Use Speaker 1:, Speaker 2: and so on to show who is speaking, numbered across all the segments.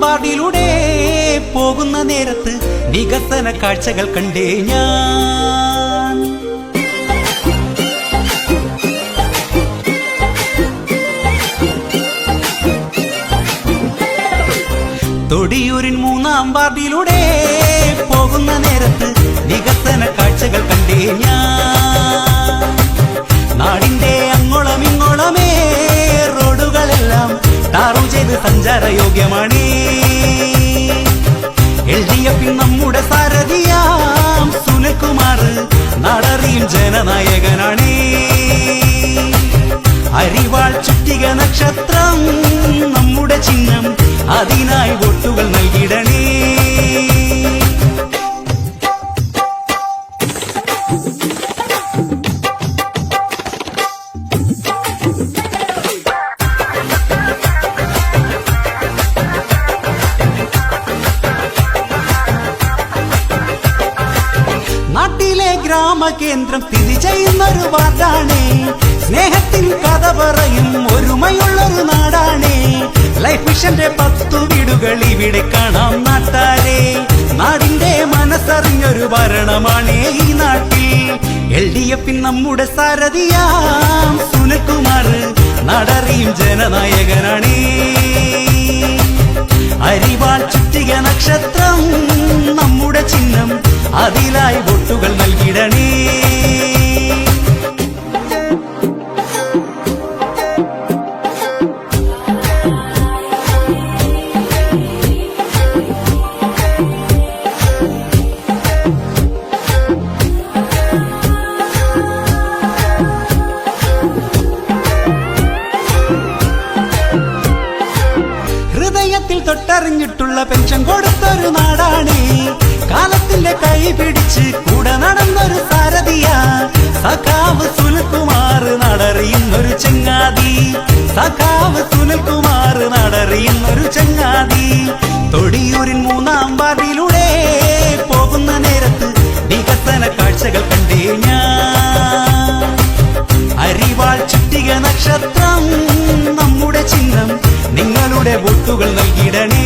Speaker 1: വാർഡിലൂടെ പോകുന്ന നേരത്ത് വികസന കാഴ്ചകൾ കണ്ടേ ഞാൻ. തൊടിയൂരിൻ 3-ാം വാർഡിലൂടെ പോകുന്ന നേരത്ത് വികസന കാഴ്ചകൾ കണ്ടേ ഞാൻ. നാടിന്റെ അങ്ങോളം ഇങ്ങോളമേ റോഡുകളെല്ലാം ടാറു ചെയ്ത് സഞ്ചാരയോഗ്യമാണ്. LDF നമ്മുടെ സാരഥിയാം സുനിൽകുമാർ നാടറിയും ജനനായകനാണ്. അരിവാൾ ചുറ്റിക നക്ഷത്രം നമ്മുടെ ചിഹ്നം, അതിനായി വോട്ടുകൾ നൽകിടണേ. നാട്ടിലെ ഗ്രാമകേന്ദ്രം സ്ഥിതി ചെയ്യുന്നൊരു വാർഡാണ്. സ്നേഹത്തിൻ കഥ പറയും ഒരുമയുള്ളൊരു നാടാണ്. ലൈഫ് മിഷന്റെ 10 വീടുകൾ ഇവിടെ കാണാം നാട്ടാരെ. നാടിന്റെ മനസ്സറിഞ്ഞൊരു ഭരണമാണ് ഈ നാട്ടിൽ. LDF നമ്മുടെ സാരഥിയാം സുനിൽകുമാർ നാടറിയും ജനനായകനാണ്. അരിവാൾ ചുറ്റിക നക്ഷത്രം നമ്മുടെ ചിഹ്നം, അതിലായി വോട്ടുകൾ നൽകിടണേ. ഹൃദയത്തിൽ തൊട്ടറിഞ്ഞിട്ടുള്ള പെൻഷൻ കൊടുത്തൊരു നാടാണ്. കാലത്തിന്റെ കൈ പിടിച്ച് കൂടെ നടന്നൊരു സാരഥിയ സഖാവ് സുനിൽകുമാർ നടറിയുന്നൊരു ചങ്ങാതി. സഖാവ് സുനിൽകുമാർ നടറിയുന്നൊരു ചങ്ങാതി. തൊടിയൂരിൻ 3-ാം വാർഡിലൂടെ പോകുന്ന നേരത്ത് വികസന കാഴ്ചകൾ കണ്ടേ ഞാൻ. അരിവാൾ ചുറ്റിക നക്ഷത്രം നമ്മുടെ ചിഹ്നം, നിങ്ങളുടെ വോട്ടുകൾ നൽകിടണേ.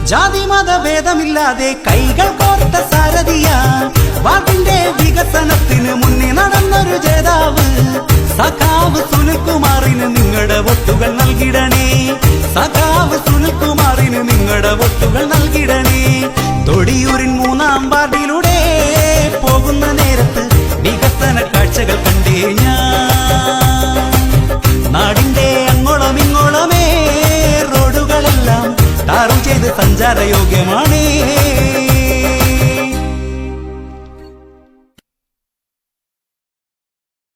Speaker 1: ജാതിമത ഭേദമില്ലാതെ കൈകൾ കോർത്ത സാരഥിയ വാർഡിന്റെ വികസനത്തിന് മുന്നേ നടന്നൊരു ജേതാവ് സഖാവ് സുനിൽകുമാറിന് നിങ്ങളുടെ വോട്ടുകൾ നൽകിടണേ. സഖാവ് സുനിൽകുമാറിന് നിങ്ങളുടെ വോട്ടുകൾ നൽകിടണേ. തൊടിയൂരിൻ 3-ാം വാർഡിലൂടെ പോകുന്ന നേരത്ത് വികസന കാഴ്ചകൾ കണ്ടേ ഞാൻ. നാടിന്റെ അങ്ങോളം ഇങ്ങോളമേ റോഡുകളെല്ലാം ടാറു ചെയ്ത് സഞ്ചാരയോഗ്യമാണ്.